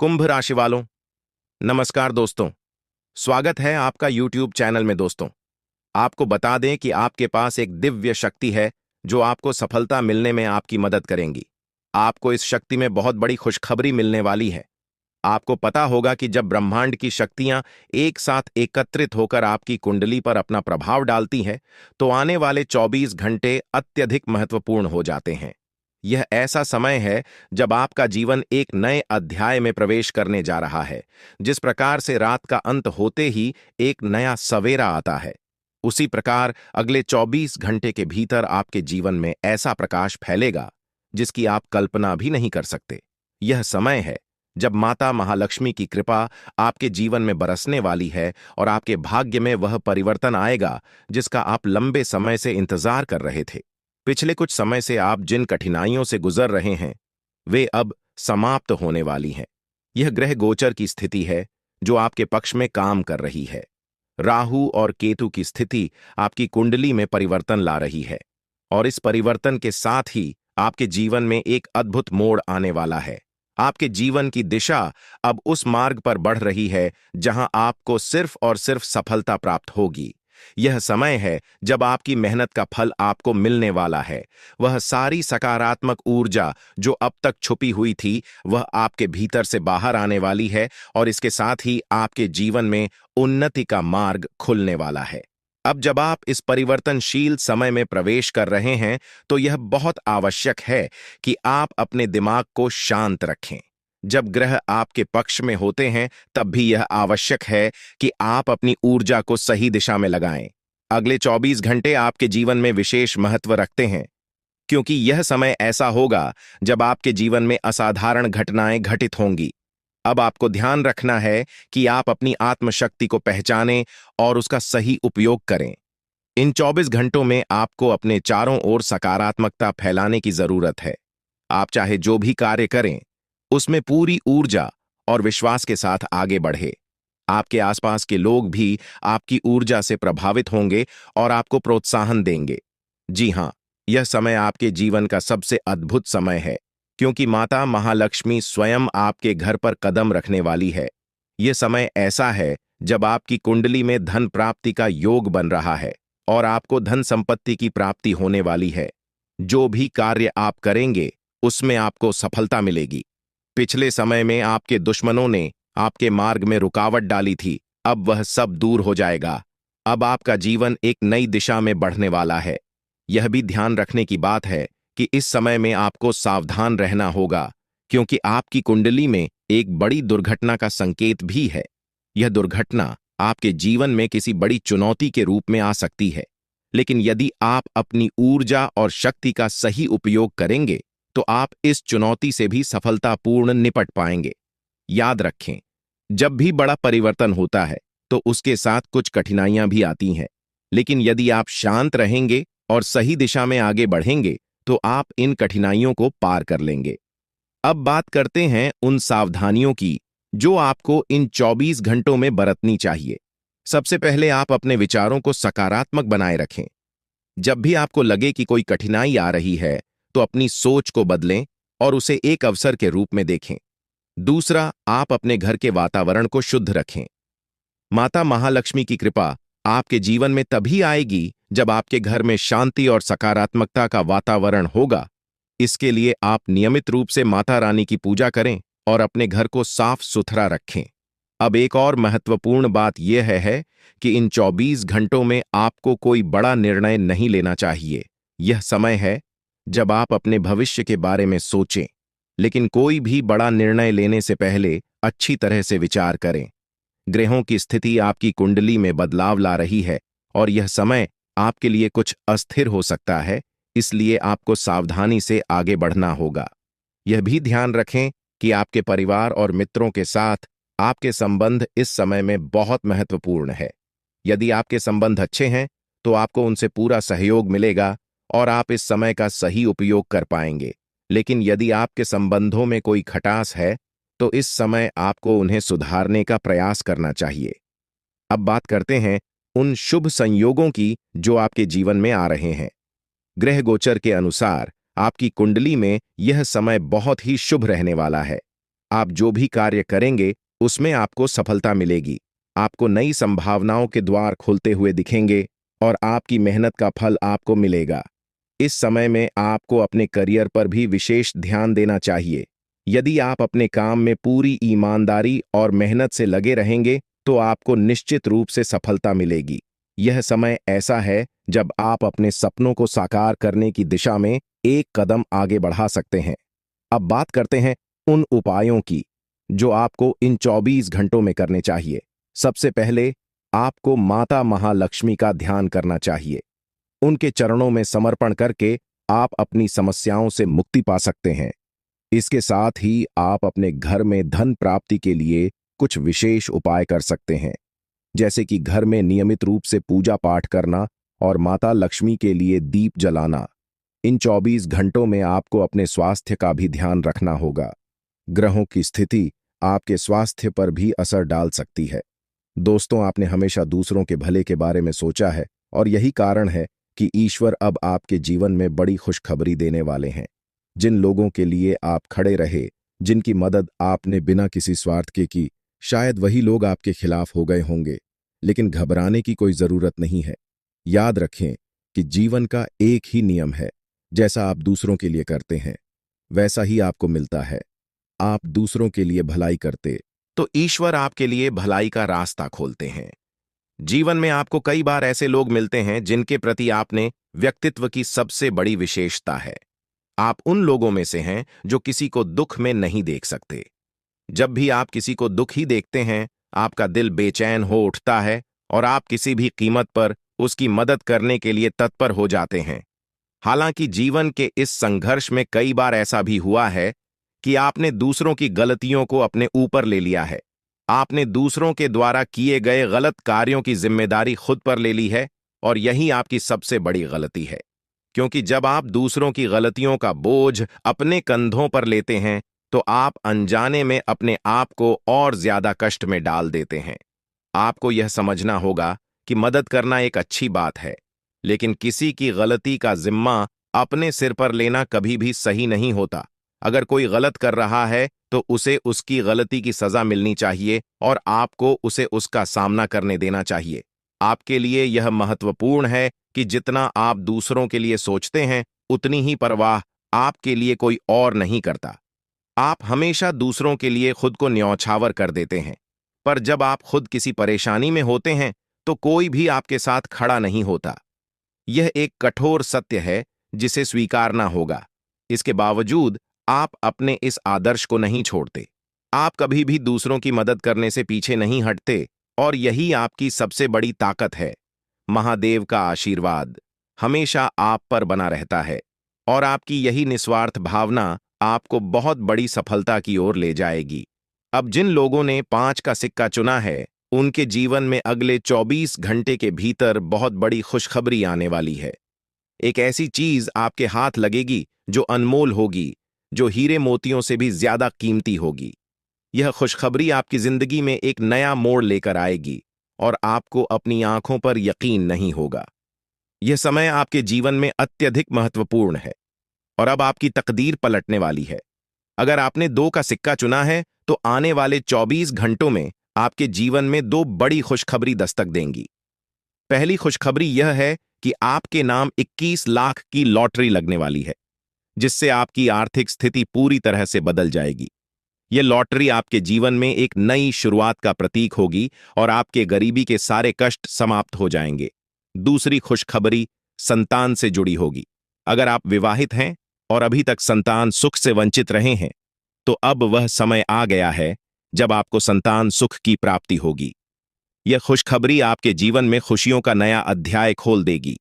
कुंभ राशि वालों, नमस्कार दोस्तों। स्वागत है आपका YouTube चैनल में। दोस्तों, आपको बता दें कि आपके पास एक दिव्य शक्ति है जो आपको सफलता मिलने में आपकी मदद करेंगी। आपको इस शक्ति में बहुत बड़ी खुशखबरी मिलने वाली है। आपको पता होगा कि जब ब्रह्मांड की शक्तियां एक साथ एकत्रित होकर आपकी कुंडली पर अपना प्रभाव डालती हैं, तो आने वाले 24 घंटे अत्यधिक महत्वपूर्ण हो जाते हैं। यह ऐसा समय है जब आपका जीवन एक नए अध्याय में प्रवेश करने जा रहा है। जिस प्रकार से रात का अंत होते ही एक नया सवेरा आता है, उसी प्रकार अगले 24 घंटे के भीतर आपके जीवन में ऐसा प्रकाश फैलेगा जिसकी आप कल्पना भी नहीं कर सकते। यह समय है जब माता महालक्ष्मी की कृपा आपके जीवन में बरसने वाली है और आपके भाग्य में वह परिवर्तन आएगा जिसका आप लंबे समय से इंतजार कर रहे थे। पिछले कुछ समय से आप जिन कठिनाइयों से गुजर रहे हैं, वे अब समाप्त होने वाली हैं। यह ग्रह गोचर की स्थिति है जो आपके पक्ष में काम कर रही है। राहु और केतु की स्थिति आपकी कुंडली में परिवर्तन ला रही है और इस परिवर्तन के साथ ही आपके जीवन में एक अद्भुत मोड़ आने वाला है। आपके जीवन की दिशा अब उस मार्ग पर बढ़ रही है जहां आपको सिर्फ और सिर्फ सफलता प्राप्त होगी। यह समय है जब आपकी मेहनत का फल आपको मिलने वाला है। वह सारी सकारात्मक ऊर्जा जो अब तक छुपी हुई थी, वह आपके भीतर से बाहर आने वाली है और इसके साथ ही आपके जीवन में उन्नति का मार्ग खुलने वाला है। अब जब आप इस परिवर्तनशील समय में प्रवेश कर रहे हैं, तो यह बहुत आवश्यक है कि आप अपने दिमाग को शांत रखें। जब ग्रह आपके पक्ष में होते हैं, तब भी यह आवश्यक है कि आप अपनी ऊर्जा को सही दिशा में लगाएं। अगले 24 घंटे आपके जीवन में विशेष महत्व रखते हैं, क्योंकि यह समय ऐसा होगा जब आपके जीवन में असाधारण घटनाएं घटित होंगी। अब आपको ध्यान रखना है कि आप अपनी आत्मशक्ति को पहचानें और उसका सही उपयोग करें। इन 24 घंटों में आपको अपने चारों ओर सकारात्मकता फैलाने की जरूरत है। आप चाहे जो भी कार्य करें, उसमें पूरी ऊर्जा और विश्वास के साथ आगे बढ़े। आपके आसपास के लोग भी आपकी ऊर्जा से प्रभावित होंगे और आपको प्रोत्साहन देंगे। जी हां, यह समय आपके जीवन का सबसे अद्भुत समय है, क्योंकि माता महालक्ष्मी स्वयं आपके घर पर कदम रखने वाली है। यह समय ऐसा है जब आपकी कुंडली में धन प्राप्ति का योग बन रहा है और आपको धन संपत्ति की प्राप्ति होने वाली है। जो भी कार्य आप करेंगे, उसमें आपको सफलता मिलेगी। पिछले समय में आपके दुश्मनों ने आपके मार्ग में रुकावट डाली थी, अब वह सब दूर हो जाएगा। अब आपका जीवन एक नई दिशा में बढ़ने वाला है। यह भी ध्यान रखने की बात है कि इस समय में आपको सावधान रहना होगा, क्योंकि आपकी कुंडली में एक बड़ी दुर्घटना का संकेत भी है। यह दुर्घटना आपके जीवन में किसी बड़ी चुनौती के रूप में आ सकती है, लेकिन यदि आप अपनी ऊर्जा और शक्ति का सही उपयोग करेंगे, तो आप इस चुनौती से भी सफलतापूर्ण निपट पाएंगे। याद रखें, जब भी बड़ा परिवर्तन होता है, तो उसके साथ कुछ कठिनाइयां भी आती हैं, लेकिन यदि आप शांत रहेंगे और सही दिशा में आगे बढ़ेंगे, तो आप इन कठिनाइयों को पार कर लेंगे। अब बात करते हैं उन सावधानियों की जो आपको इन 24 घंटों में बरतनी चाहिए। सबसे पहले आप अपने विचारों को सकारात्मक बनाए रखें। जब भी आपको लगे कि कोई कठिनाई आ रही है, तो अपनी सोच को बदलें और उसे एक अवसर के रूप में देखें। दूसरा, आप अपने घर के वातावरण को शुद्ध रखें। माता महालक्ष्मी की कृपा आपके जीवन में तभी आएगी जब आपके घर में शांति और सकारात्मकता का वातावरण होगा। इसके लिए आप नियमित रूप से माता रानी की पूजा करें और अपने घर को साफ सुथरा रखें। अब एक और महत्वपूर्ण बात यह है कि इन 24 घंटों में आपको कोई बड़ा निर्णय नहीं लेना चाहिए। यह समय है जब आप अपने भविष्य के बारे में सोचें, लेकिन कोई भी बड़ा निर्णय लेने से पहले अच्छी तरह से विचार करें। ग्रहों की स्थिति आपकी कुंडली में बदलाव ला रही है और यह समय आपके लिए कुछ अस्थिर हो सकता है, इसलिए आपको सावधानी से आगे बढ़ना होगा। यह भी ध्यान रखें कि आपके परिवार और मित्रों के साथ आपके संबंध इस समय में बहुत महत्वपूर्ण है। यदि आपके संबंध अच्छे हैं, तो आपको उनसे पूरा सहयोग मिलेगा और आप इस समय का सही उपयोग कर पाएंगे। लेकिन यदि आपके संबंधों में कोई खटास है, तो इस समय आपको उन्हें सुधारने का प्रयास करना चाहिए। अब बात करते हैं उन शुभ संयोगों की जो आपके जीवन में आ रहे हैं। ग्रह गोचर के अनुसार आपकी कुंडली में यह समय बहुत ही शुभ रहने वाला है। आप जो भी कार्य करेंगे उसमें आपको सफलता मिलेगी। आपको नई संभावनाओं के द्वार खुलते हुए दिखेंगे और आपकी मेहनत का फल आपको मिलेगा। इस समय में आपको अपने करियर पर भी विशेष ध्यान देना चाहिए। यदि आप अपने काम में पूरी ईमानदारी और मेहनत से लगे रहेंगे तो आपको निश्चित रूप से सफलता मिलेगी। यह समय ऐसा है जब आप अपने सपनों को साकार करने की दिशा में एक कदम आगे बढ़ा सकते हैं। अब बात करते हैं उन उपायों की जो आपको इन 24 घंटों में करने चाहिए। सबसे पहले आपको माता महालक्ष्मी का ध्यान करना चाहिए। उनके चरणों में समर्पण करके आप अपनी समस्याओं से मुक्ति पा सकते हैं। इसके साथ ही आप अपने घर में धन प्राप्ति के लिए कुछ विशेष उपाय कर सकते हैं, जैसे कि घर में नियमित रूप से पूजा पाठ करना और माता लक्ष्मी के लिए दीप जलाना। इन 24 घंटों में आपको अपने स्वास्थ्य का भी ध्यान रखना होगा। ग्रहों की स्थिति आपके स्वास्थ्य पर भी असर डाल सकती है। दोस्तों, आपने हमेशा दूसरों के भले के बारे में सोचा है और यही कारण है कि ईश्वर अब आपके जीवन में बड़ी खुशखबरी देने वाले हैं। जिन लोगों के लिए आप खड़े रहे, जिनकी मदद आपने बिना किसी स्वार्थ के की, शायद वही लोग आपके खिलाफ हो गए होंगे, लेकिन घबराने की कोई जरूरत नहीं है। याद रखें कि जीवन का एक ही नियम है, जैसा आप दूसरों के लिए करते हैं वैसा ही आपको मिलता है। आप दूसरों के लिए भलाई करते तो ईश्वर आपके लिए भलाई का रास्ता खोलते हैं। जीवन में आपको कई बार ऐसे लोग मिलते हैं जिनके प्रति आपने व्यक्तित्व की सबसे बड़ी विशेषता है। आप उन लोगों में से हैं जो किसी को दुख में नहीं देख सकते। जब भी आप किसी को दुखी देखते हैं, आपका दिल बेचैन हो उठता है और आप किसी भी कीमत पर उसकी मदद करने के लिए तत्पर हो जाते हैं। हालांकि जीवन के इस संघर्ष में कई बार ऐसा भी हुआ है कि आपने दूसरों की गलतियों को अपने ऊपर ले लिया है। आपने दूसरों के द्वारा किए गए गलत कार्यों की जिम्मेदारी खुद पर ले ली है और यही आपकी सबसे बड़ी गलती है। क्योंकि जब आप दूसरों की गलतियों का बोझ अपने कंधों पर लेते हैं तो आप अनजाने में अपने आप को और ज्यादा कष्ट में डाल देते हैं। आपको यह समझना होगा कि मदद करना एक अच्छी बात है, लेकिन किसी की गलती का जिम्मा अपने सिर पर लेना कभी भी सही नहीं होता। अगर कोई गलत कर रहा है तो उसे उसकी गलती की सजा मिलनी चाहिए और आपको उसे उसका सामना करने देना चाहिए। आपके लिए यह महत्वपूर्ण है कि जितना आप दूसरों के लिए सोचते हैं, उतनी ही परवाह आपके लिए कोई और नहीं करता। आप हमेशा दूसरों के लिए खुद को न्यौछावर कर देते हैं, पर जब आप खुद किसी परेशानी में होते हैं तो कोई भी आपके साथ खड़ा नहीं होता। यह एक कठोर सत्य है जिसे स्वीकारना होगा। इसके बावजूद आप अपने इस आदर्श को नहीं छोड़ते। आप कभी भी दूसरों की मदद करने से पीछे नहीं हटते और यही आपकी सबसे बड़ी ताकत है। महादेव का आशीर्वाद हमेशा आप पर बना रहता है और आपकी यही निस्वार्थ भावना आपको बहुत बड़ी सफलता की ओर ले जाएगी। अब जिन लोगों ने 5 का सिक्का चुना है, उनके जीवन में अगले 24 घंटे के भीतर बहुत बड़ी खुशखबरी आने वाली है। एक ऐसी चीज आपके हाथ लगेगी जो अनमोल होगी, जो हीरे मोतियों से भी ज्यादा कीमती होगी। यह खुशखबरी आपकी जिंदगी में एक नया मोड़ लेकर आएगी और आपको अपनी आंखों पर यकीन नहीं होगा। यह समय आपके जीवन में अत्यधिक महत्वपूर्ण है और अब आपकी तकदीर पलटने वाली है। अगर आपने 2 का सिक्का चुना है तो आने वाले 24 घंटों में आपके जीवन में 2 बड़ी खुशखबरी दस्तक देंगी। पहली खुशखबरी यह है कि आपके नाम 21 लाख की लॉटरी लगने वाली है, जिससे आपकी आर्थिक स्थिति पूरी तरह से बदल जाएगी। यह लॉटरी आपके जीवन में एक नई शुरुआत का प्रतीक होगी और आपके गरीबी के सारे कष्ट समाप्त हो जाएंगे। दूसरी खुशखबरी संतान से जुड़ी होगी। अगर आप विवाहित हैं और अभी तक संतान सुख से वंचित रहे हैं, तो अब वह समय आ गया है जब आपको संतान सुख की प्राप्ति होगी। यह खुशखबरी आपके जीवन में खुशियों का नया अध्याय खोल देगी।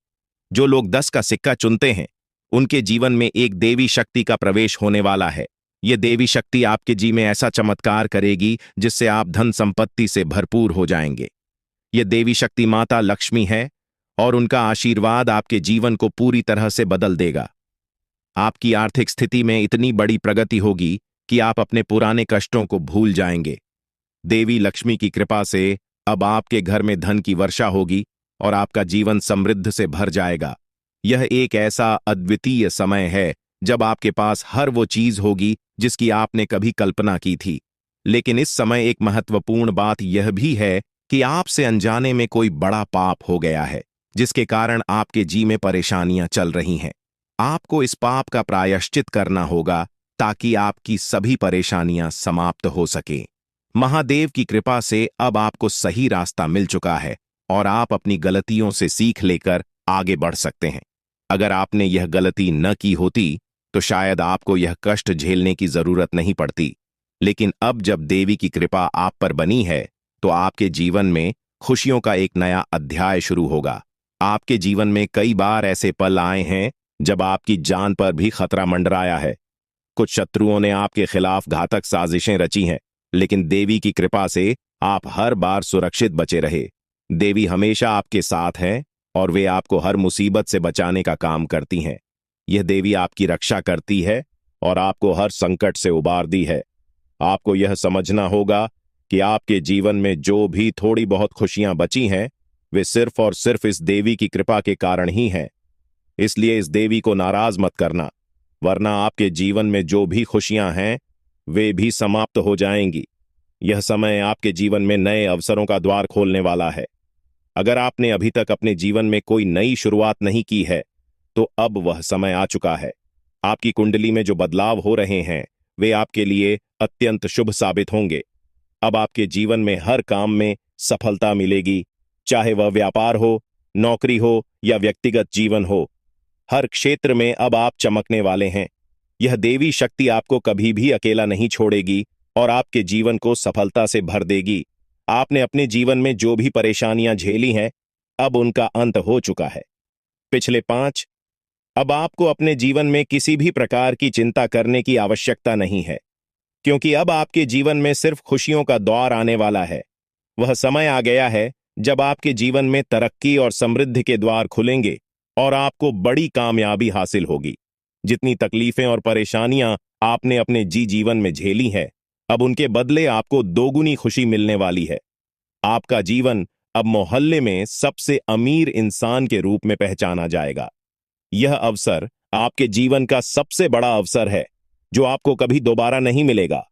जो लोग 10 का सिक्का चुनते हैं, उनके जीवन में एक देवी शक्ति का प्रवेश होने वाला है। यह देवी शक्ति आपके जीवन में ऐसा चमत्कार करेगी जिससे आप धन संपत्ति से भरपूर हो जाएंगे। यह देवी शक्ति माता लक्ष्मी है और उनका आशीर्वाद आपके जीवन को पूरी तरह से बदल देगा। आपकी आर्थिक स्थिति में इतनी बड़ी प्रगति होगी कि आप अपने पुराने कष्टों को भूल जाएंगे। देवी लक्ष्मी की कृपा से अब आपके घर में धन की वर्षा होगी और आपका जीवन समृद्ध से भर जाएगा। यह एक ऐसा अद्वितीय समय है जब आपके पास हर वो चीज होगी जिसकी आपने कभी कल्पना की थी। लेकिन इस समय एक महत्वपूर्ण बात यह भी है कि आपसे अनजाने में कोई बड़ा पाप हो गया है, जिसके कारण आपके जी में परेशानियां चल रही हैं। आपको इस पाप का प्रायश्चित करना होगा ताकि आपकी सभी परेशानियां समाप्त हो सकें। महादेव की कृपा से अब आपको सही रास्ता मिल चुका है और आप अपनी गलतियों से सीख लेकर आगे बढ़ सकते हैं। अगर आपने यह गलती न की होती तो शायद आपको यह कष्ट झेलने की जरूरत नहीं पड़ती। लेकिन अब जब देवी की कृपा आप पर बनी है तो आपके जीवन में खुशियों का एक नया अध्याय शुरू होगा। आपके जीवन में कई बार ऐसे पल आए हैं जब आपकी जान पर भी खतरा मंडराया है। कुछ शत्रुओं ने आपके खिलाफ घातक साजिशें रची हैं, लेकिन देवी की कृपा से आप हर बार सुरक्षित बचे रहे। देवी हमेशा आपके साथ हैं और वे आपको हर मुसीबत से बचाने का काम करती हैं। यह देवी आपकी रक्षा करती है और आपको हर संकट से उबारती है। आपको यह समझना होगा कि आपके जीवन में जो भी थोड़ी बहुत खुशियां बची हैं, वे सिर्फ और सिर्फ इस देवी की कृपा के कारण ही हैं। इसलिए इस देवी को नाराज मत करना, वरना आपके जीवन में जो भी खुशियां हैं वे भी समाप्त हो जाएंगी। यह समय आपके जीवन में नए अवसरों का द्वार खोलने वाला है। अगर आपने अभी तक अपने जीवन में कोई नई शुरुआत नहीं की है तो अब वह समय आ चुका है। आपकी कुंडली में जो बदलाव हो रहे हैं वे आपके लिए अत्यंत शुभ साबित होंगे। अब आपके जीवन में हर काम में सफलता मिलेगी, चाहे वह व्यापार हो, नौकरी हो या व्यक्तिगत जीवन हो। हर क्षेत्र में अब आप चमकने वाले हैं। यह देवी शक्ति आपको कभी भी अकेला नहीं छोड़ेगी और आपके जीवन को सफलता से भर देगी। आपने अपने जीवन में जो भी परेशानियां झेली हैं, अब उनका अंत हो चुका है। पिछले 5 अब आपको अपने जीवन में किसी भी प्रकार की चिंता करने की आवश्यकता नहीं है, क्योंकि अब आपके जीवन में सिर्फ खुशियों का दौर आने वाला है। वह समय आ गया है जब आपके जीवन में तरक्की और समृद्धि के द्वार खुलेंगे और आपको बड़ी कामयाबी हासिल होगी। जितनी तकलीफें और परेशानियां आपने अपने जीवन में झेली हैं, अब उनके बदले आपको दोगुनी खुशी मिलने वाली है। आपका जीवन अब मोहल्ले में सबसे अमीर इंसान के रूप में पहचाना जाएगा। यह अवसर आपके जीवन का सबसे बड़ा अवसर है जो आपको कभी दोबारा नहीं मिलेगा।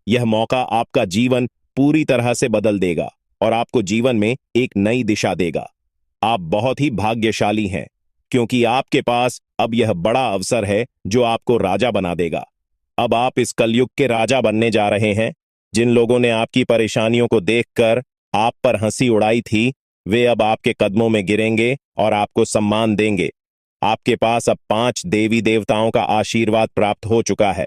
यह मौका आपका जीवन पूरी तरह से बदल देगा और आपको जीवन में एक नई दिशा देगा। आप बहुत ही भाग्यशाली हैं, क्योंकि आपके पास अब यह बड़ा अवसर है जो आपको राजा बना देगा। अब आप इस कलयुग के राजा बनने जा रहे हैं। जिन लोगों ने आपकी परेशानियों को देखकर आप पर हंसी उड़ाई थी, वे अब आपके कदमों में गिरेंगे और आपको सम्मान देंगे। आपके पास अब 5 देवी देवताओं का आशीर्वाद प्राप्त हो चुका है,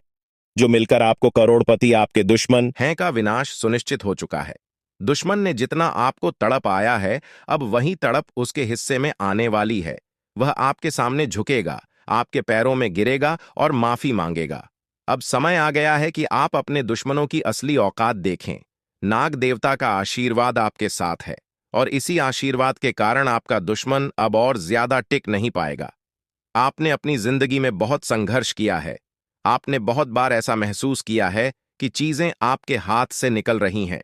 जो मिलकर आपको करोड़पति आपके दुश्मन हैं का विनाश सुनिश्चित हो चुका है। दुश्मन ने जितना आपको तड़प आया है, अब वही तड़प उसके हिस्से में आने वाली है। वह आपके सामने झुकेगा, आपके पैरों में गिरेगा और माफी मांगेगा। अब समय आ गया है कि आप अपने दुश्मनों की असली औकात देखें। नाग देवता का आशीर्वाद आपके साथ है और इसी आशीर्वाद के कारण आपका दुश्मन अब और ज्यादा टिक नहीं पाएगा। आपने अपनी जिंदगी में बहुत संघर्ष किया है। आपने बहुत बार ऐसा महसूस किया है कि चीजें आपके हाथ से निकल रही हैं,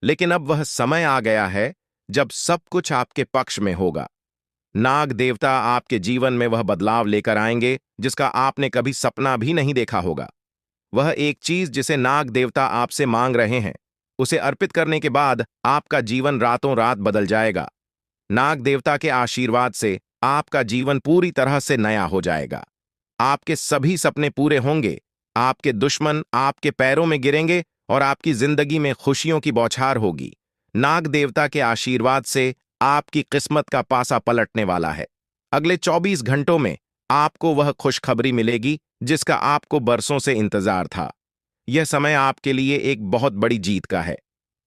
लेकिन अब वह समय आ गया है जब सब कुछ आपके पक्ष में होगा। नाग देवता आपके जीवन में वह बदलाव लेकर आएंगे जिसका आपने कभी सपना भी नहीं देखा होगा। वह एक चीज जिसे नाग देवता आपसे मांग रहे हैं, उसे अर्पित करने के बाद आपका जीवन रातों रात बदल जाएगा। नाग देवता के आशीर्वाद से आपका जीवन पूरी तरह से नया हो जाएगा। आपके सभी सपने पूरे होंगे, आपके दुश्मन आपके पैरों में गिरेंगे और आपकी जिंदगी में खुशियों की बौछार होगी। नाग देवता के आशीर्वाद से आपकी किस्मत का पासा पलटने वाला है। अगले 24 घंटों में आपको वह खुशखबरी मिलेगी जिसका आपको बरसों से इंतजार था। यह समय आपके लिए एक बहुत बड़ी जीत का है।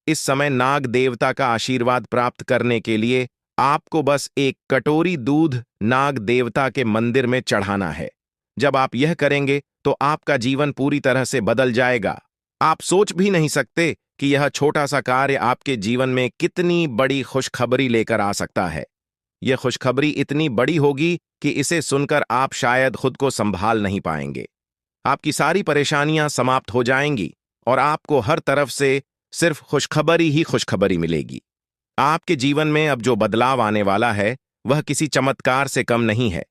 इस समय नाग देवता का आशीर्वाद प्राप्त करने के लिए आपको बस एक कटोरी दूध नाग देवता के मंदिर में चढ़ाना है। जब आप यह करेंगे तो आपका जीवन पूरी तरह से बदल जाएगा। आप सोच भी नहीं सकते कि यह छोटा सा कार्य आपके जीवन में कितनी बड़ी खुशखबरी लेकर आ सकता है। यह खुशखबरी इतनी बड़ी होगी कि इसे सुनकर आप शायद खुद को संभाल नहीं पाएंगे। आपकी सारी परेशानियां समाप्त हो जाएंगी और आपको हर तरफ से सिर्फ खुशखबरी ही खुशखबरी मिलेगी। आपके जीवन में अब जो बदलाव आने वाला है वह किसी चमत्कार से कम नहीं है।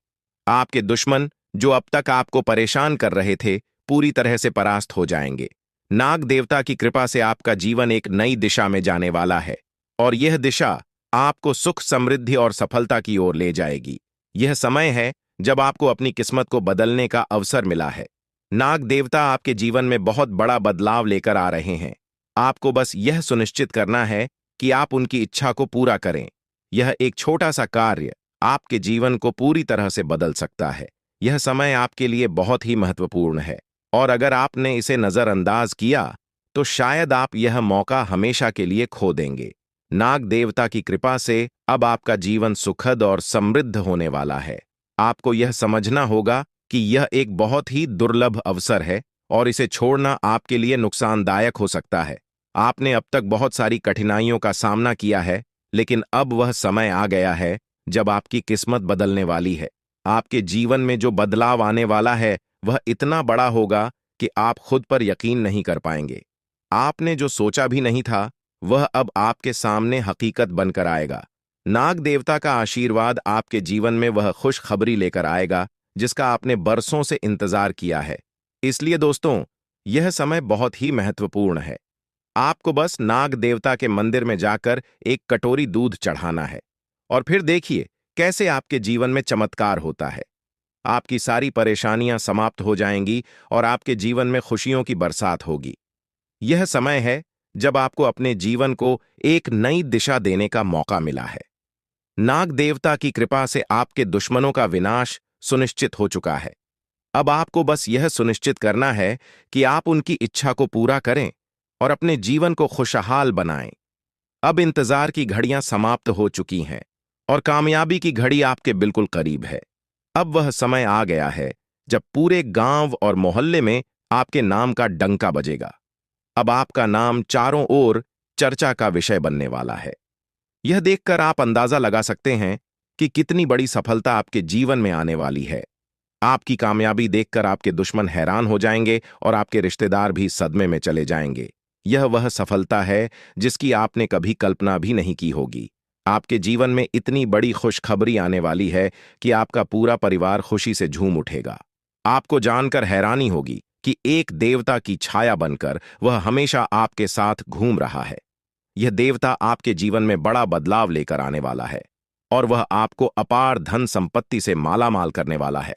आपके दुश्मन जो अब तक आपको परेशान कर रहे थे, पूरी तरह से परास्त हो जाएंगे। नाग देवता की कृपा से आपका जीवन एक नई दिशा में जाने वाला है और यह दिशा आपको सुख, समृद्धि और सफलता की ओर ले जाएगी। यह समय है जब आपको अपनी किस्मत को बदलने का अवसर मिला है। नाग देवता आपके जीवन में बहुत बड़ा बदलाव लेकर आ रहे हैं। आपको बस यह सुनिश्चित करना है कि आप उनकी इच्छा को पूरा करें। यह एक छोटा सा कार्य आपके जीवन को पूरी तरह से बदल सकता है। यह समय आपके लिए बहुत ही महत्वपूर्ण है और अगर आपने इसे नजरअंदाज किया तो शायद आप यह मौका हमेशा के लिए खो देंगे। नाग देवता की कृपा से अब आपका जीवन सुखद और समृद्ध होने वाला है। आपको यह समझना होगा कि यह एक बहुत ही दुर्लभ अवसर है और इसे छोड़ना आपके लिए नुकसानदायक हो सकता है। आपने अब तक बहुत सारी कठिनाइयों का सामना किया है, लेकिन अब वह समय आ गया है जब आपकी किस्मत बदलने वाली है। आपके जीवन में जो बदलाव आने वाला है वह इतना बड़ा होगा कि आप खुद पर यकीन नहीं कर पाएंगे। आपने जो सोचा भी नहीं था वह अब आपके सामने हकीकत बनकर आएगा। नाग देवता का आशीर्वाद आपके जीवन में वह खुशखबरी लेकर आएगा जिसका आपने बरसों से इंतजार किया है। इसलिए दोस्तों, यह समय बहुत ही महत्वपूर्ण है। आपको बस नाग देवता के मंदिर में जाकर एक कटोरी दूध चढ़ाना है और फिर देखिए कैसे आपके जीवन में चमत्कार होता है। आपकी सारी परेशानियां समाप्त हो जाएंगी और आपके जीवन में खुशियों की बरसात होगी। यह समय है जब आपको अपने जीवन को एक नई दिशा देने का मौका मिला है। नाग देवता की कृपा से आपके दुश्मनों का विनाश सुनिश्चित हो चुका है। अब आपको बस यह सुनिश्चित करना है कि आप उनकी इच्छा को पूरा करें और अपने जीवन को खुशहाल बनाएं। अब इंतजार की घड़ियां समाप्त हो चुकी हैं और कामयाबी की घड़ी आपके बिल्कुल करीब है। अब वह समय आ गया है जब पूरे गांव और मोहल्ले में आपके नाम का डंका बजेगा। अब आपका नाम चारों ओर चर्चा का विषय बनने वाला है। यह देखकर आप अंदाजा लगा सकते हैं कि कितनी बड़ी सफलता आपके जीवन में आने वाली है। आपकी कामयाबी देखकर आपके दुश्मन हैरान हो जाएंगे और आपके रिश्तेदार भी सदमे में चले जाएंगे। यह वह सफलता है जिसकी आपने कभी कल्पना भी नहीं की होगी। आपके जीवन में इतनी बड़ी खुशखबरी आने वाली है कि आपका पूरा परिवार खुशी से झूम उठेगा। आपको जानकर हैरानी होगी कि एक देवता की छाया बनकर वह हमेशा आपके साथ घूम रहा है। यह देवता आपके जीवन में बड़ा बदलाव लेकर आने वाला है और वह आपको अपार धन संपत्ति से मालामाल करने वाला है।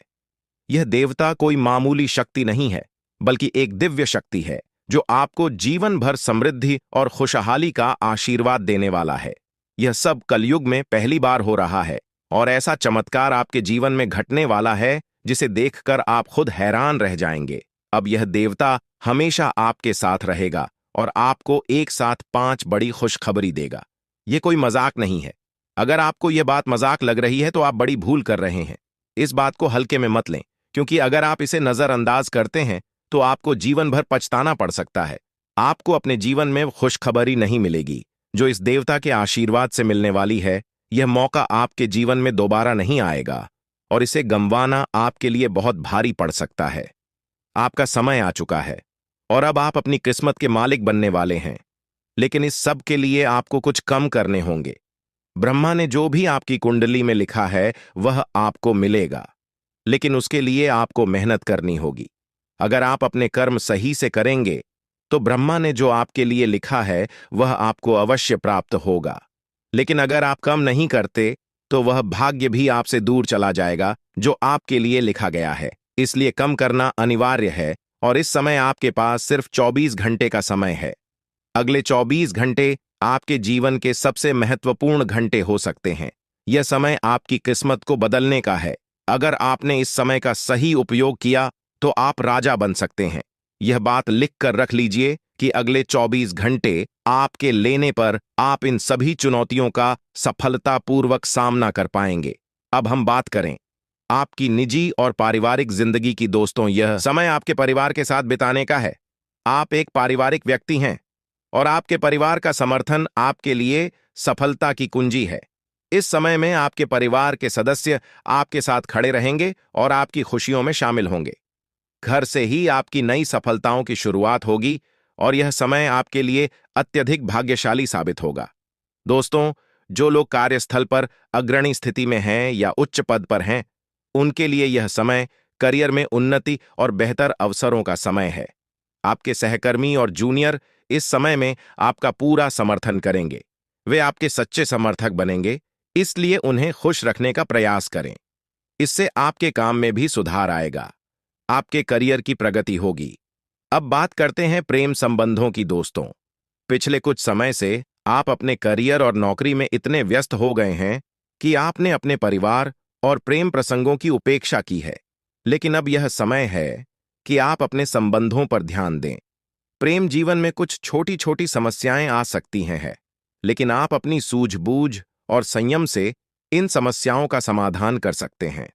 यह देवता कोई मामूली शक्ति नहीं है, बल्कि एक दिव्य शक्ति है जो आपको जीवन भर समृद्धि और खुशहाली का आशीर्वाद देने वाला है। यह सब कलयुग में पहली बार हो रहा है और ऐसा चमत्कार आपके जीवन में घटने वाला है जिसे देखकर आप खुद हैरान रह जाएंगे। अब यह देवता हमेशा आपके साथ रहेगा और आपको एक साथ 5 बड़ी खुशखबरी देगा। यह कोई मजाक नहीं है। अगर आपको यह बात मजाक लग रही है तो आप बड़ी भूल कर रहे हैं। इस बात को हल्के में मत लें, क्योंकि अगर आप इसे नजरअंदाज करते हैं तो आपको जीवन भर पछताना पड़ सकता है। आपको अपने जीवन में खुशखबरी नहीं मिलेगी जो इस देवता के आशीर्वाद से मिलने वाली है। यह मौका आपके जीवन में दोबारा नहीं आएगा और इसे गंवाना आपके लिए बहुत भारी पड़ सकता है। आपका समय आ चुका है और अब आप अपनी किस्मत के मालिक बनने वाले हैं, लेकिन इस सब के लिए आपको कुछ कम करने होंगे। ब्रह्मा ने जो भी आपकी कुंडली में लिखा है वह आपको मिलेगा, लेकिन उसके लिए आपको मेहनत करनी होगी। अगर आप अपने कर्म सही से करेंगे तो ब्रह्मा ने जो आपके लिए लिखा है वह आपको अवश्य प्राप्त होगा। लेकिन अगर आप कम नहीं करते तो वह भाग्य भी आपसे दूर चला जाएगा जो आपके लिए लिखा गया है। इसलिए कम करना अनिवार्य है और इस समय आपके पास सिर्फ 24 घंटे का समय है। अगले 24 घंटे आपके जीवन के सबसे महत्वपूर्ण घंटे हो सकते हैं। यह समय आपकी किस्मत को बदलने का है। अगर आपने इस समय का सही उपयोग किया तो आप राजा बन सकते हैं। यह बात लिख कर रख लीजिए कि अगले 24 घंटे आपके लेने पर आप इन सभी चुनौतियों का सफलतापूर्वक सामना कर पाएंगे। अब हम बात करें आपकी निजी और पारिवारिक जिंदगी की। दोस्तों, यह समय आपके परिवार के साथ बिताने का है। आप एक पारिवारिक व्यक्ति हैं और आपके परिवार का समर्थन आपके लिए सफलता की कुंजी है। इस समय में आपके परिवार के सदस्य आपके साथ खड़े रहेंगे और आपकी खुशियों में शामिल होंगे। घर से ही आपकी नई सफलताओं की शुरुआत होगी और यह समय आपके लिए अत्यधिक भाग्यशाली साबित होगा। दोस्तों, जो लोग कार्यस्थल पर अग्रणी स्थिति में हैं या उच्च पद पर हैं, उनके लिए यह समय करियर में उन्नति और बेहतर अवसरों का समय है। आपके सहकर्मी और जूनियर इस समय में आपका पूरा समर्थन करेंगे। वे आपके सच्चे समर्थक बनेंगे, इसलिए उन्हें खुश रखने का प्रयास करें। इससे आपके काम में भी सुधार आएगा। आपके करियर की प्रगति होगी। अब बात करते हैं प्रेम संबंधों की दोस्तों। पिछले कुछ समय से आप अपने करियर और नौकरी में इतने व्यस्त हो गए हैं कि आपने अपने परिवार और प्रेम प्रसंगों की उपेक्षा की है। लेकिन अब यह समय है कि आप अपने संबंधों पर ध्यान दें। प्रेम जीवन में कुछ छोटी छोटी समस्याएं आ सकती हैं, लेकिन आप अपनी सूझबूझ और संयम से इन समस्याओं का समाधान कर सकते हैं।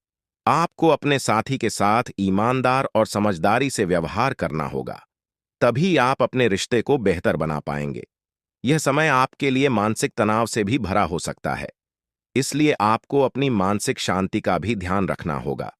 आपको अपने साथी के साथ ईमानदार और समझदारी से व्यवहार करना होगा। तभी आप अपने रिश्ते को बेहतर बना पाएंगे। यह समय आपके लिए मानसिक तनाव से भी भरा हो सकता है, इसलिए आपको अपनी मानसिक शांति का भी ध्यान रखना होगा।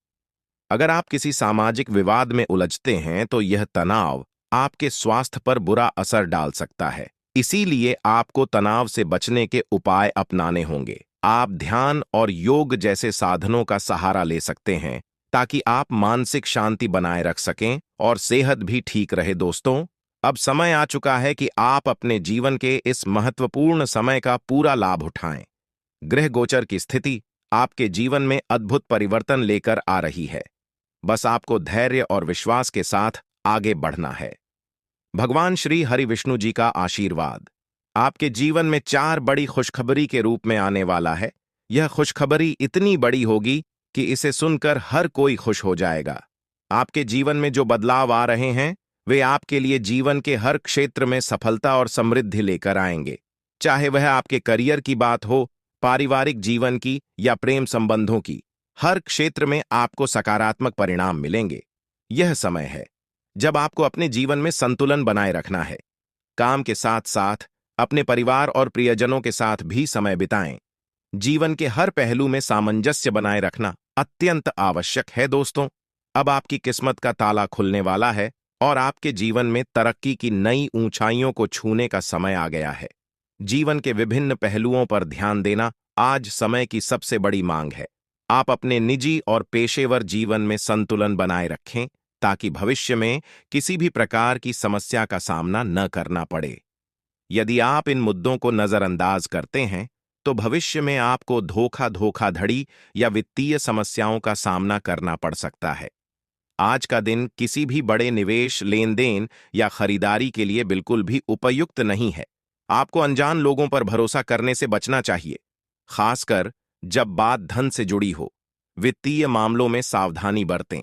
अगर आप किसी सामाजिक विवाद में उलझते हैं तो यह तनाव आपके स्वास्थ्य पर बुरा असर डाल सकता है। इसीलिए आपको तनाव से बचने के उपाय अपनाने होंगे। आप ध्यान और योग जैसे साधनों का सहारा ले सकते हैं ताकि आप मानसिक शांति बनाए रख सकें और सेहत भी ठीक रहे। दोस्तों, अब समय आ चुका है कि आप अपने जीवन के इस महत्वपूर्ण समय का पूरा लाभ उठाएं। ग्रह गोचर की स्थिति आपके जीवन में अद्भुत परिवर्तन लेकर आ रही है। बस आपको धैर्य और विश्वास के साथ आगे बढ़ना है। भगवान श्री हरि विष्णु जी का आशीर्वाद आपके जीवन में 4 बड़ी खुशखबरी के रूप में आने वाला है। यह खुशखबरी इतनी बड़ी होगी कि इसे सुनकर हर कोई खुश हो जाएगा। आपके जीवन में जो बदलाव आ रहे हैं, वे आपके लिए जीवन के हर क्षेत्र में सफलता और समृद्धि लेकर आएंगे। चाहे वह आपके करियर की बात हो, पारिवारिक जीवन की या प्रेम संबंधों की, हर क्षेत्र में आपको सकारात्मक परिणाम मिलेंगे। यह समय है जब आपको अपने जीवन में संतुलन बनाए रखना है। काम के साथ साथ अपने परिवार और प्रियजनों के साथ भी समय बिताएं। जीवन के हर पहलू में सामंजस्य बनाए रखना अत्यंत आवश्यक है। दोस्तों, अब आपकी किस्मत का ताला खुलने वाला है और आपके जीवन में तरक्की की नई ऊंचाइयों को छूने का समय आ गया है। जीवन के विभिन्न पहलुओं पर ध्यान देना आज समय की सबसे बड़ी मांग है। आप अपने निजी और पेशेवर जीवन में संतुलन बनाए रखें ताकि भविष्य में किसी भी प्रकार की समस्या का सामना न करना पड़े। यदि आप इन मुद्दों को नजरअंदाज करते हैं तो भविष्य में आपको धोखाधड़ी या वित्तीय समस्याओं का सामना करना पड़ सकता है। आज का दिन किसी भी बड़े निवेश, लेन-देन या खरीदारी के लिए बिल्कुल भी उपयुक्त नहीं है। आपको अनजान लोगों पर भरोसा करने से बचना चाहिए, खासकर जब बात धन से जुड़ी हो। वित्तीय मामलों में सावधानी बरतें,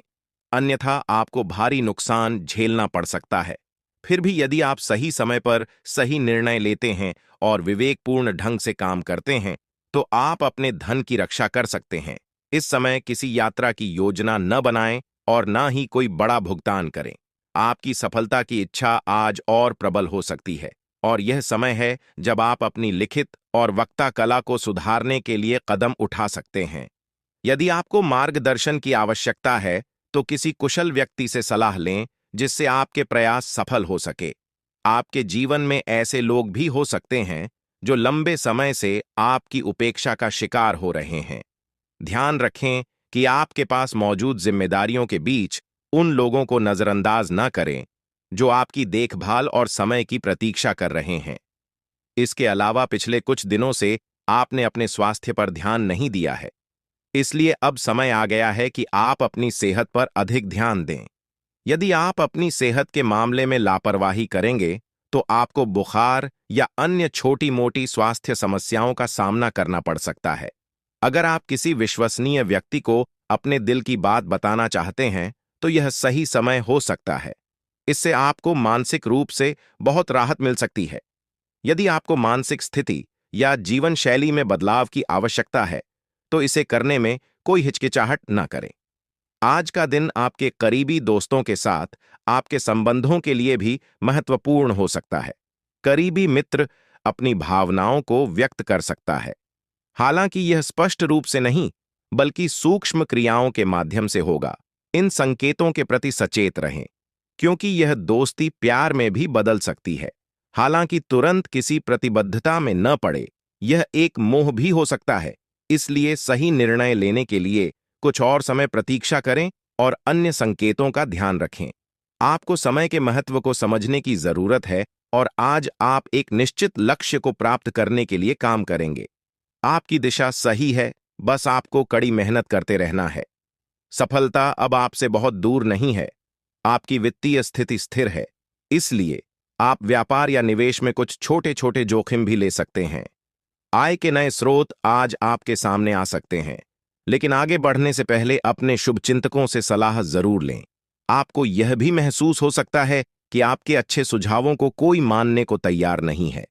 अन्यथा आपको भारी नुकसान झेलना पड़ सकता है। फिर भी यदि आप सही समय पर सही निर्णय लेते हैं और विवेकपूर्ण ढंग से काम करते हैं, तो आप अपने धन की रक्षा कर सकते हैं। इस समय किसी यात्रा की योजना न बनाएं और न ही कोई बड़ा भुगतान करें। आपकी सफलता की इच्छा आज और प्रबल हो सकती है और यह समय है जब आप अपनी लिखित और वक्ता कला को सुधारने के लिए कदम उठा सकते हैं। यदि आपको मार्गदर्शन की आवश्यकता है तो किसी कुशल व्यक्ति से सलाह लें जिससे आपके प्रयास सफल हो सके। आपके जीवन में ऐसे लोग भी हो सकते हैं जो लंबे समय से आपकी उपेक्षा का शिकार हो रहे हैं। ध्यान रखें कि आपके पास मौजूद जिम्मेदारियों के बीच उन लोगों को नजरअंदाज न करें जो आपकी देखभाल और समय की प्रतीक्षा कर रहे हैं। इसके अलावा पिछले कुछ दिनों से आपने अपने स्वास्थ्य पर ध्यान नहीं दिया है, इसलिए अब समय आ गया है कि आप अपनी सेहत पर अधिक ध्यान दें। यदि आप अपनी सेहत के मामले में लापरवाही करेंगे तो आपको बुखार या अन्य छोटी-मोटी स्वास्थ्य समस्याओं का सामना करना पड़ सकता है। अगर आप किसी विश्वसनीय व्यक्ति को अपने दिल की बात बताना चाहते हैं तो यह सही समय हो सकता है। इससे आपको मानसिक रूप से बहुत राहत मिल सकती है। यदि आपको मानसिक स्थिति या जीवन शैली में बदलाव की आवश्यकता है तो इसे करने में कोई हिचकिचाहट न करें। आज का दिन आपके करीबी दोस्तों के साथ आपके संबंधों के लिए भी महत्वपूर्ण हो सकता है। करीबी मित्र अपनी भावनाओं को व्यक्त कर सकता है, हालांकि यह स्पष्ट रूप से नहीं बल्कि सूक्ष्म क्रियाओं के माध्यम से होगा। इन संकेतों के प्रति सचेत रहें क्योंकि यह दोस्ती प्यार में भी बदल सकती है। हालांकि तुरंत किसी प्रतिबद्धता में न पड़े, यह एक मोह भी हो सकता है। इसलिए सही निर्णय लेने के लिए कुछ और समय प्रतीक्षा करें और अन्य संकेतों का ध्यान रखें। आपको समय के महत्व को समझने की जरूरत है और आज आप एक निश्चित लक्ष्य को प्राप्त करने के लिए काम करेंगे। आपकी दिशा सही है, बस आपको कड़ी मेहनत करते रहना है। सफलता अब आपसे बहुत दूर नहीं है। आपकी वित्तीय स्थिति स्थिर है, इसलिए आप व्यापार या निवेश में कुछ छोटे छोटे जोखिम भी ले सकते हैं। आय के नए स्रोत आज आपके सामने आ सकते हैं, लेकिन आगे बढ़ने से पहले अपने शुभचिंतकों से सलाह जरूर लें। आपको यह भी महसूस हो सकता है कि आपके अच्छे सुझावों को कोई मानने को तैयार नहीं है।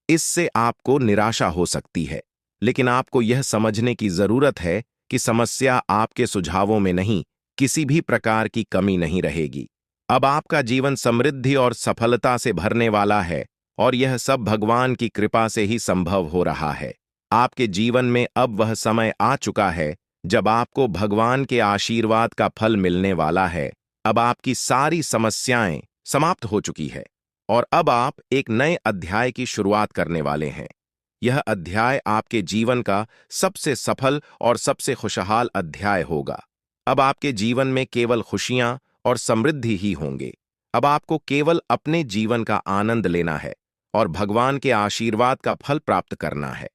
इससे आपको निराशा हो सकती है, लेकिन आपको यह समझने की जरूरत है कि समस्या आपके सुझावों में नहीं, किसी भी प्रकार की कमी नहीं रहेगी। अब आपका जीवन समृद्धि और सफलता से भरने वाला है और यह सब भगवान की कृपा से ही संभव हो रहा है। आपके जीवन में अब वह समय आ चुका है जब आपको भगवान के आशीर्वाद का फल मिलने वाला है। अब आपकी सारी समस्याएं समाप्त हो चुकी है और अब आप एक नए अध्याय की शुरुआत करने वाले हैं। यह अध्याय आपके जीवन का सबसे सफल और सबसे खुशहाल अध्याय होगा। अब आपके जीवन में केवल खुशियां और समृद्धि ही होंगे। अब आपको केवल अपने जीवन का आनंद लेना है और भगवान के आशीर्वाद का फल प्राप्त करना है।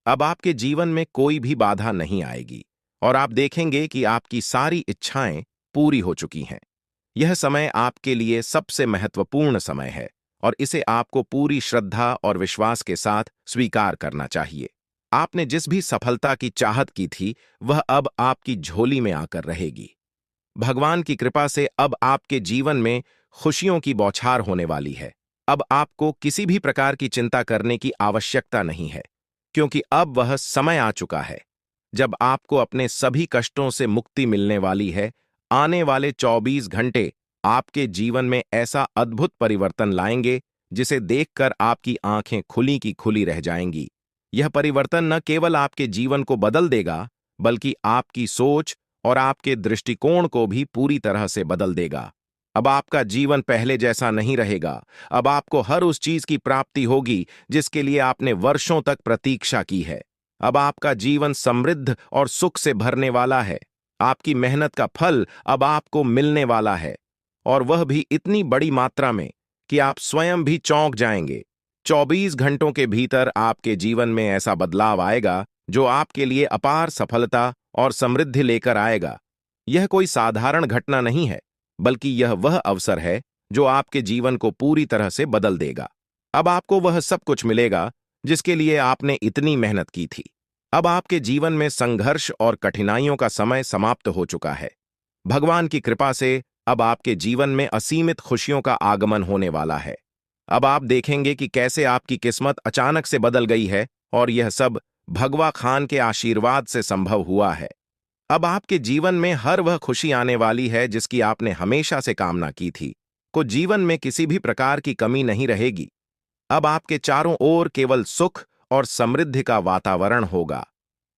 अब आपके जीवन में कोई भी बाधा नहीं आएगी और आप देखेंगे कि आपकी सारी इच्छाएं पूरी हो चुकी हैं। यह समय आपके लिए सबसे महत्वपूर्ण समय है और इसे आपको पूरी श्रद्धा और विश्वास के साथ स्वीकार करना चाहिए। आपने जिस भी सफलता की चाहत की थी, वह अब आपकी झोली में आकर रहेगी। भगवान की कृपा से अब आपके जीवन में खुशियों की बौछार होने वाली है। अब आपको किसी भी प्रकार की चिंता करने की आवश्यकता नहीं है, क्योंकि अब वह समय आ चुका है जब आपको अपने सभी कष्टों से मुक्ति मिलने वाली है। आने वाले 24 घंटे आपके जीवन में ऐसा अद्भुत परिवर्तन लाएंगे जिसे देखकर आपकी आंखें खुली की खुली रह जाएंगी। यह परिवर्तन न केवल आपके जीवन को बदल देगा, बल्कि आपकी सोच और आपके दृष्टिकोण को भी पूरी तरह से बदल देगा। अब आपका जीवन पहले जैसा नहीं रहेगा। अब आपको हर उस चीज की प्राप्ति होगी जिसके लिए आपने वर्षों तक प्रतीक्षा की है। अब आपका जीवन समृद्ध और सुख से भरने वाला है। आपकी मेहनत का फल अब आपको मिलने वाला है, और वह भी इतनी बड़ी मात्रा में कि आप स्वयं भी चौंक जाएंगे। 24 घंटों के भीतर आपके जीवन में ऐसा बदलाव आएगा जो आपके लिए अपार सफलता और समृद्धि लेकर आएगा। यह कोई साधारण घटना नहीं है, बल्कि यह वह अवसर है जो आपके जीवन को पूरी तरह से बदल देगा। अब आपको वह सब कुछ मिलेगा जिसके लिए आपने इतनी मेहनत की थी। अब आपके जीवन में संघर्ष और कठिनाइयों का समय समाप्त हो चुका है। भगवान की कृपा से अब आपके जीवन में असीमित खुशियों का आगमन होने वाला है। अब आप देखेंगे कि कैसे आपकी किस्मत अचानक से बदल गई है, और यह सब भगवा खान के आशीर्वाद से संभव हुआ है। अब आपके जीवन में हर वह खुशी आने वाली है जिसकी आपने हमेशा से कामना की थी। को जीवन में किसी भी प्रकार की कमी नहीं रहेगी। अब आपके चारों ओर केवल सुख और समृद्धि का वातावरण होगा।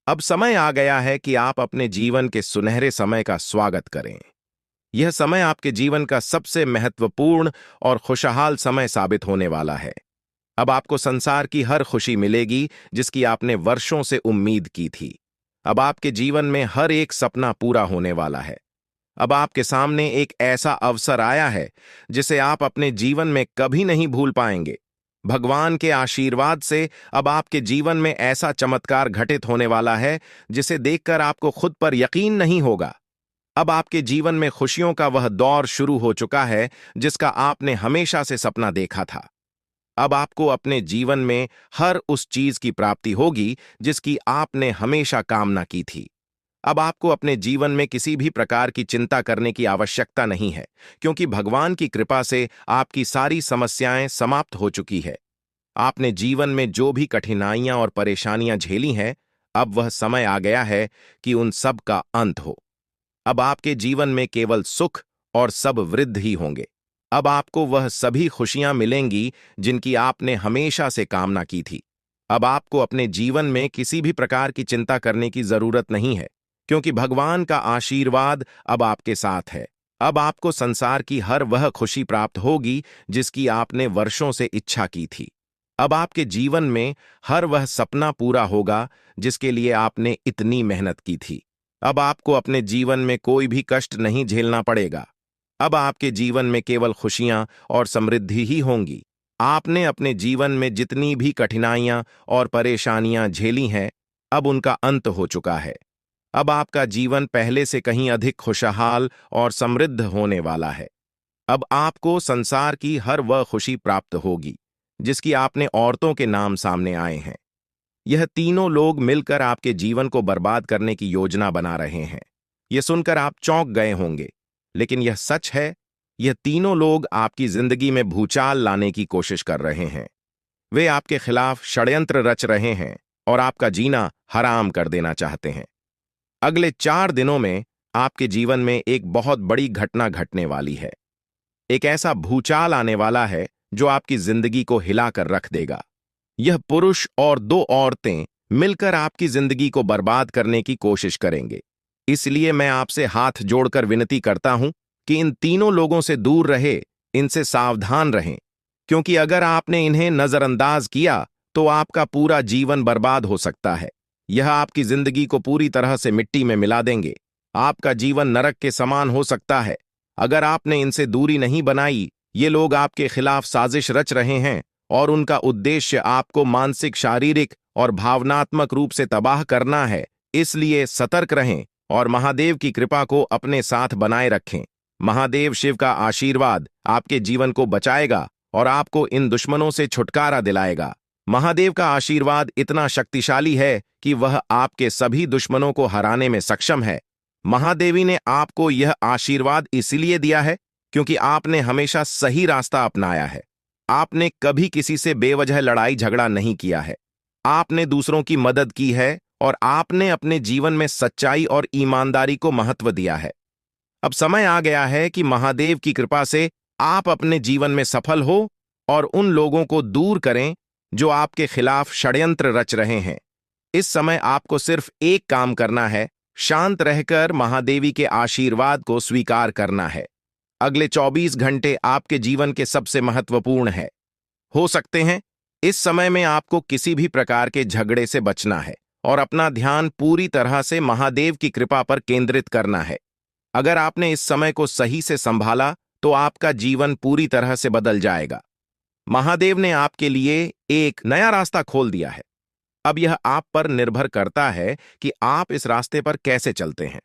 अब समय आ गया है कि आप अपने जीवन के सुनहरे समय का स्वागत करें। यह समय आपके जीवन का सबसे महत्वपूर्ण और खुशहाल समय साबित होने वाला है। अब आपको संसार की हर खुशी मिलेगी जिसकी आपने वर्षों से उम्मीद की थी। अब आपके जीवन में हर एक सपना पूरा होने वाला है। अब आपके सामने एक ऐसा अवसर आया है जिसे आप अपने जीवन में कभी नहीं भूल पाएंगे। भगवान के आशीर्वाद से अब आपके जीवन में ऐसा चमत्कार घटित होने वाला है जिसे देखकर आपको खुद पर यकीन नहीं होगा। अब आपके जीवन में खुशियों का वह दौर शुरू हो चुका है जिसका आपने हमेशा से सपना देखा था। अब आपको अपने जीवन में हर उस चीज की प्राप्ति होगी जिसकी आपने हमेशा कामना की थी। अब आपको अपने जीवन में किसी भी प्रकार की चिंता करने की आवश्यकता नहीं है, क्योंकि भगवान की कृपा से आपकी सारी समस्याएं समाप्त हो चुकी है। आपने जीवन में जो भी कठिनाइयां और परेशानियां झेली हैं, अब वह समय आ गया है कि उन सब का अंत हो। अब आपके जीवन में केवल सुख और सब वृद्धि ही होंगे। अब आपको वह सभी खुशियां मिलेंगी जिनकी आपने हमेशा से कामना की थी। अब आपको अपने जीवन में किसी भी प्रकार की चिंता करने की जरूरत नहीं है, क्योंकि भगवान का आशीर्वाद अब आपके साथ है। अब आपको संसार की हर वह खुशी प्राप्त होगी जिसकी आपने वर्षों से इच्छा की थी। अब आपके जीवन में हर वह सपना पूरा होगा जिसके लिए आपने इतनी मेहनत की थी। अब आपको अपने जीवन में कोई भी कष्ट नहीं झेलना पड़ेगा। अब आपके जीवन में केवल खुशियां और समृद्धि ही होंगी। आपने अपने जीवन में जितनी भी कठिनाइयां और परेशानियां झेली हैं, अब उनका अंत हो चुका है। अब आपका जीवन पहले से कहीं अधिक खुशहाल और समृद्ध होने वाला है। अब आपको संसार की हर वह खुशी प्राप्त होगी जिसकी आपने औरतों के नाम सामने आए हैं। यह तीनों लोग मिलकर आपके जीवन को बर्बाद करने की योजना बना रहे हैं। यह सुनकर आप चौंक गए होंगे, लेकिन यह सच है। यह तीनों लोग आपकी जिंदगी में भूचाल लाने की कोशिश कर रहे हैं। वे आपके खिलाफ षड्यंत्र रच रहे हैं और आपका जीना हराम कर देना चाहते हैं। अगले 4 दिनों में आपके जीवन में एक बहुत बड़ी घटना घटने वाली है। एक ऐसा भूचाल आने वाला है जो आपकी जिंदगी को हिलाकर रख देगा। यह पुरुष और 2 औरतें मिलकर आपकी जिंदगी को बर्बाद करने की कोशिश करेंगे। इसलिए मैं आपसे हाथ जोड़कर विनती करता हूं कि इन तीनों लोगों से दूर रहे, इनसे सावधान रहें, क्योंकि अगर आपने इन्हें नजरअंदाज किया तो आपका पूरा जीवन बर्बाद हो सकता है। यह आपकी जिंदगी को पूरी तरह से मिट्टी में मिला देंगे। आपका जीवन नरक के समान हो सकता है। अगर आपने इनसे दूरी नहीं बनाई, ये लोग आपके खिलाफ साजिश रच रहे हैं और उनका उद्देश्य आपको मानसिक, शारीरिक और भावनात्मक रूप से तबाह करना है। इसलिए सतर्क रहें और महादेव की कृपा को अपने साथ बनाए रखें। महादेव शिव का आशीर्वाद आपके जीवन को बचाएगा और आपको इन दुश्मनों से छुटकारा दिलाएगा। महादेव का आशीर्वाद इतना शक्तिशाली है कि वह आपके सभी दुश्मनों को हराने में सक्षम है। महादेवी ने आपको यह आशीर्वाद इसलिए दिया है क्योंकि आपने हमेशा सही रास्ता अपनाया है। आपने कभी किसी से बेवजह लड़ाई झगड़ा नहीं किया है। आपने दूसरों की मदद की है और आपने अपने जीवन में सच्चाई और ईमानदारी को महत्व दिया है। अब समय आ गया है कि महादेव की कृपा से आप अपने जीवन में सफल हो और उन लोगों को दूर करें जो आपके खिलाफ षड्यंत्र रच रहे हैं। इस समय आपको सिर्फ एक काम करना है, शांत रहकर महादेवी के आशीर्वाद को स्वीकार करना है। अगले 24 घंटे आपके जीवन के सबसे महत्वपूर्ण है। हो सकते हैं इस समय में आपको किसी भी प्रकार के झगड़े से बचना है और अपना ध्यान पूरी तरह से महादेव की कृपा पर केंद्रित करना है। अगर आपने इस समय को सही से संभाला तो आपका जीवन पूरी तरह से बदल जाएगा। महादेव ने आपके लिए एक नया रास्ता खोल दिया है। अब यह आप पर निर्भर करता है कि आप इस रास्ते पर कैसे चलते हैं।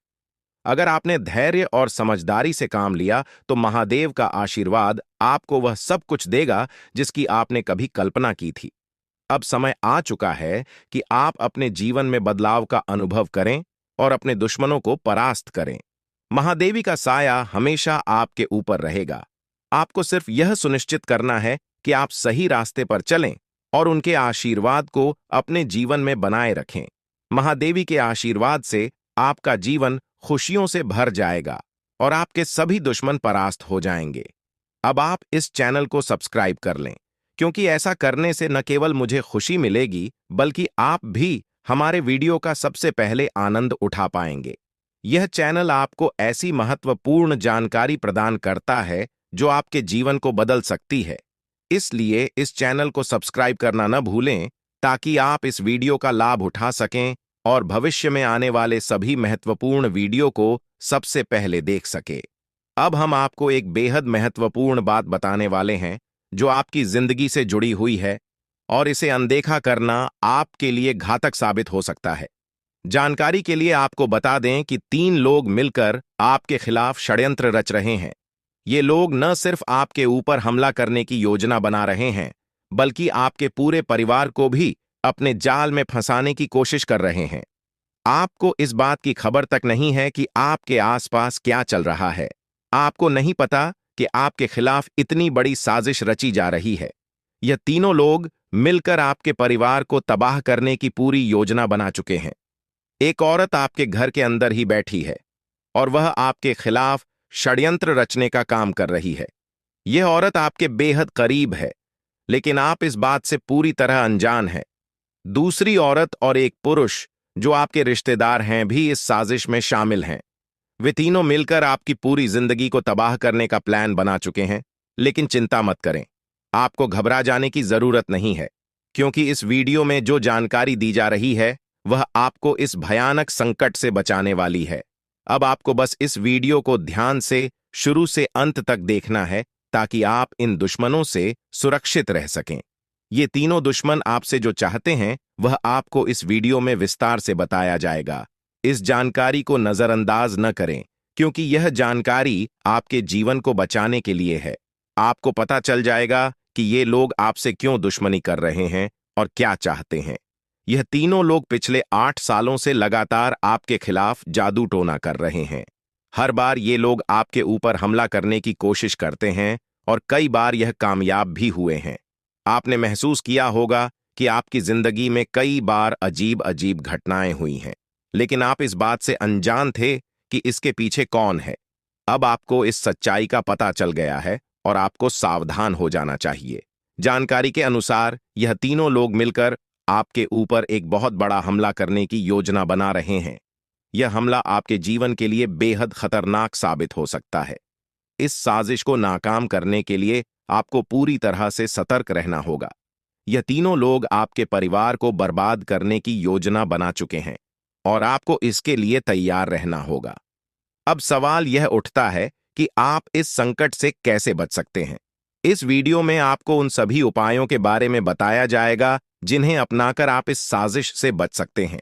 अगर आपने धैर्य और समझदारी से काम लिया तो महादेव का आशीर्वाद आपको वह सब कुछ देगा जिसकी आपने कभी कल्पना की थी। अब समय आ चुका है कि आप अपने जीवन में बदलाव का अनुभव करें और अपने दुश्मनों को परास्त करें। महादेवी का साया हमेशा आपके ऊपर रहेगा। आपको सिर्फ यह सुनिश्चित करना है कि आप सही रास्ते पर चलें और उनके आशीर्वाद को अपने जीवन में बनाए रखें। महादेवी के आशीर्वाद से आपका जीवन खुशियों से भर जाएगा और आपके सभी दुश्मन परास्त हो जाएंगे। अब आप इस चैनल को सब्सक्राइब कर लें, क्योंकि ऐसा करने से न केवल मुझे खुशी मिलेगी बल्कि आप भी हमारे वीडियो का सबसे पहले आनंद उठा पाएंगे। यह चैनल आपको ऐसी महत्वपूर्ण जानकारी प्रदान करता है जो आपके जीवन को बदल सकती है। इसलिए इस चैनल को सब्सक्राइब करना न भूलें ताकि आप इस वीडियो का लाभ उठा सकें और भविष्य में आने वाले सभी महत्वपूर्ण वीडियो को सबसे पहले देख सके। अब हम आपको एक बेहद महत्वपूर्ण बात बताने वाले हैं जो आपकी जिंदगी से जुड़ी हुई है और इसे अनदेखा करना आपके लिए घातक साबित हो सकता है। जानकारी के लिए आपको बता दें कि 3 लोग मिलकर आपके खिलाफ षड्यंत्र रच रहे हैं। ये लोग न सिर्फ आपके ऊपर हमला करने की योजना बना रहे हैं, बल्कि आपके पूरे परिवार को भी अपने जाल में फंसाने की कोशिश कर रहे हैं। आपको इस बात की खबर तक नहीं है कि आपके आसपास क्या चल रहा है। आपको नहीं पता कि आपके खिलाफ इतनी बड़ी साजिश रची जा रही है। यह तीनों लोग मिलकर आपके परिवार को तबाह करने की पूरी योजना बना चुके हैं। एक औरत आपके घर के अंदर ही बैठी है और वह आपके खिलाफ षड्यंत्र रचने का काम कर रही है। यह औरत आपके बेहद करीब है, लेकिन आप इस बात से पूरी तरह अनजान हैं। दूसरी औरत और एक पुरुष जो आपके रिश्तेदार हैं भी इस साजिश में शामिल हैं। वे तीनों मिलकर आपकी पूरी जिंदगी को तबाह करने का प्लान बना चुके हैं। लेकिन चिंता मत करें, आपको घबरा जाने की जरूरत नहीं है, क्योंकि इस वीडियो में जो जानकारी दी जा रही है वह आपको इस भयानक संकट से बचाने वाली है। अब आपको बस इस वीडियो को ध्यान से शुरू से अंत तक देखना है ताकि आप इन दुश्मनों से सुरक्षित रह सकें। ये तीनों दुश्मन आपसे जो चाहते हैं वह आपको इस वीडियो में विस्तार से बताया जाएगा। इस जानकारी को नजरअंदाज न करें क्योंकि यह जानकारी आपके जीवन को बचाने के लिए है। आपको पता चल जाएगा कि ये लोग आपसे क्यों दुश्मनी कर रहे हैं और क्या चाहते हैं। यह तीनों लोग पिछले 8 सालों से लगातार आपके खिलाफ जादू टोना कर रहे हैं। हर बार ये लोग आपके ऊपर हमला करने की कोशिश करते हैं और कई बार यह कामयाब भी हुए हैं। आपने महसूस किया होगा कि आपकी जिंदगी में कई बार अजीब अजीब घटनाएं हुई हैं, लेकिन आप इस बात से अनजान थे कि इसके पीछे कौन है। अब आपको इस सच्चाई का पता चल गया है और आपको सावधान हो जाना चाहिए। जानकारी के अनुसार यह तीनों लोग मिलकर आपके ऊपर एक बहुत बड़ा हमला करने की योजना बना रहे हैं। यह हमला आपके जीवन के लिए बेहद खतरनाक साबित हो सकता है। इस साजिश को नाकाम करने के लिए आपको पूरी तरह से सतर्क रहना होगा। यह तीनों लोग आपके परिवार को बर्बाद करने की योजना बना चुके हैं और आपको इसके लिए तैयार रहना होगा। अब सवाल यह उठता है कि आप इस संकट से कैसे बच सकते हैं। इस वीडियो में आपको उन सभी उपायों के बारे में बताया जाएगा जिन्हें अपनाकर आप इस साजिश से बच सकते हैं।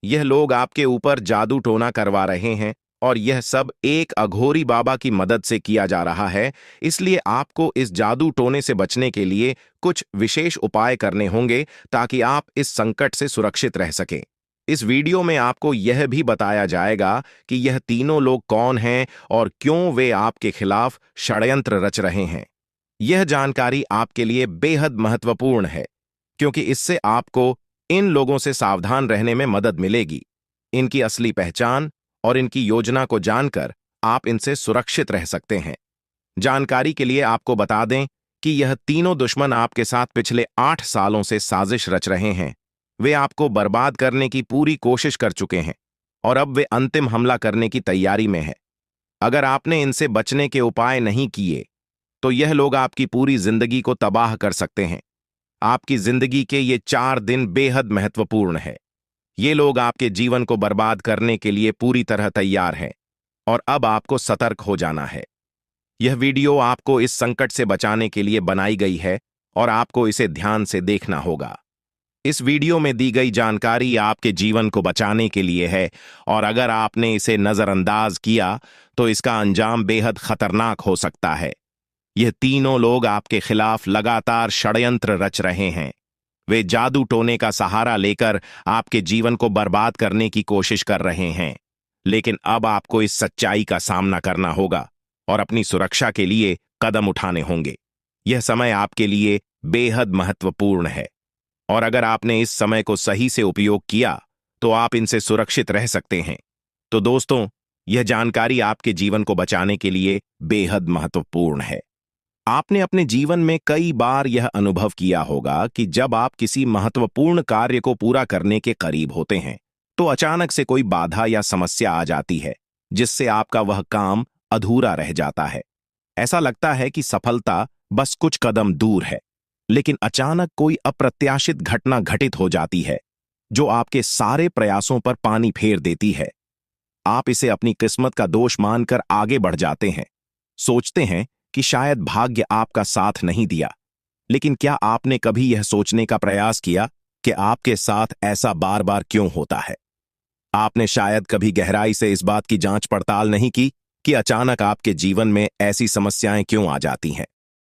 यह लोग आपके ऊपर जादू टोना करवा रहे हैं और यह सब एक अघोरी बाबा की मदद से किया जा रहा है, इसलिए आपको इस जादू टोने से बचने के लिए कुछ विशेष उपाय करने होंगे ताकि आप इस संकट से सुरक्षित रह सकें। इस वीडियो में आपको यह भी बताया जाएगा कि यह तीनों लोग कौन हैं और क्यों वे आपके खिलाफ षड्यंत्र रच रहे हैं। यह जानकारी आपके लिए बेहद महत्वपूर्ण है क्योंकि इससे आपको इन लोगों से सावधान रहने में मदद मिलेगी। इनकी असली पहचान और इनकी योजना को जानकर आप इनसे सुरक्षित रह सकते हैं। जानकारी के लिए आपको बता दें कि यह तीनों दुश्मन आपके साथ पिछले 8 सालों से साजिश रच रहे हैं। वे आपको बर्बाद करने की पूरी कोशिश कर चुके हैं और अब वे अंतिम हमला करने की तैयारी में है। अगर आपने इनसे बचने के उपाय नहीं किए तो यह लोग आपकी पूरी जिंदगी को तबाह कर सकते हैं। आपकी जिंदगी के ये 4 दिन बेहद महत्वपूर्ण है। ये लोग आपके जीवन को बर्बाद करने के लिए पूरी तरह तैयार हैं और अब आपको सतर्क हो जाना है। यह वीडियो आपको इस संकट से बचाने के लिए बनाई गई है और आपको इसे ध्यान से देखना होगा। इस वीडियो में दी गई जानकारी आपके जीवन को बचाने के लिए है और अगर आपने इसे नजरअंदाज किया तो इसका अंजाम बेहद खतरनाक हो सकता है। यह तीनों लोग आपके खिलाफ लगातार षड्यंत्र रच रहे हैं। वे जादू टोने का सहारा लेकर आपके जीवन को बर्बाद करने की कोशिश कर रहे हैं, लेकिन अब आपको इस सच्चाई का सामना करना होगा और अपनी सुरक्षा के लिए कदम उठाने होंगे। यह समय आपके लिए बेहद महत्वपूर्ण है और अगर आपने इस समय को सही से उपयोग किया तो आप इनसे सुरक्षित रह सकते हैं। तो दोस्तों, यह जानकारी आपके जीवन को बचाने के लिए बेहद महत्वपूर्ण है। आपने अपने जीवन में कई बार यह अनुभव किया होगा कि जब आप किसी महत्वपूर्ण कार्य को पूरा करने के करीब होते हैं तो अचानक से कोई बाधा या समस्या आ जाती है जिससे आपका वह काम अधूरा रह जाता है। ऐसा लगता है कि सफलता बस कुछ कदम दूर है, लेकिन अचानक कोई अप्रत्याशित घटना घटित हो जाती है जो आपके सारे प्रयासों पर पानी फेर देती है। आप इसे अपनी किस्मत का दोष मानकर आगे बढ़ जाते हैं, सोचते हैं कि शायद भाग्य आपका साथ नहीं दिया। लेकिन क्या आपने कभी यह सोचने का प्रयास किया कि आपके साथ ऐसा बार बार क्यों होता है? आपने शायद कभी गहराई से इस बात की जांच पड़ताल नहीं की कि अचानक आपके जीवन में ऐसी समस्याएं क्यों आ जाती हैं।